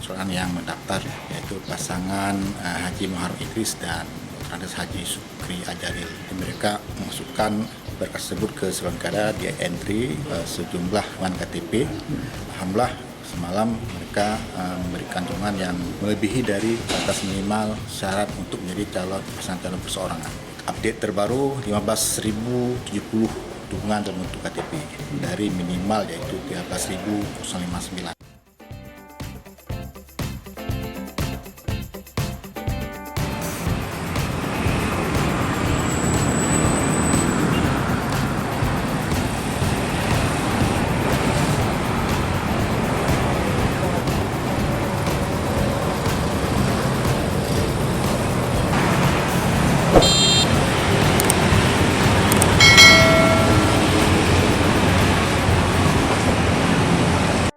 perseorangan yang mendaftar, yaitu pasangan Haji Muharram Idris dan Dr. Haji Sukri Ajaril. Mereka memasukkan berkas tersebut ke Selonkada, dia entry sejumlah KTP. Alhamdulillah semalam mereka memberi kantongan yang melebihi dari batas minimal syarat untuk menjadi pasangan calon perseorangan. Update terbaru 15.070 dukungan dalam bentuk KTP dari minimal yaitu 13.059.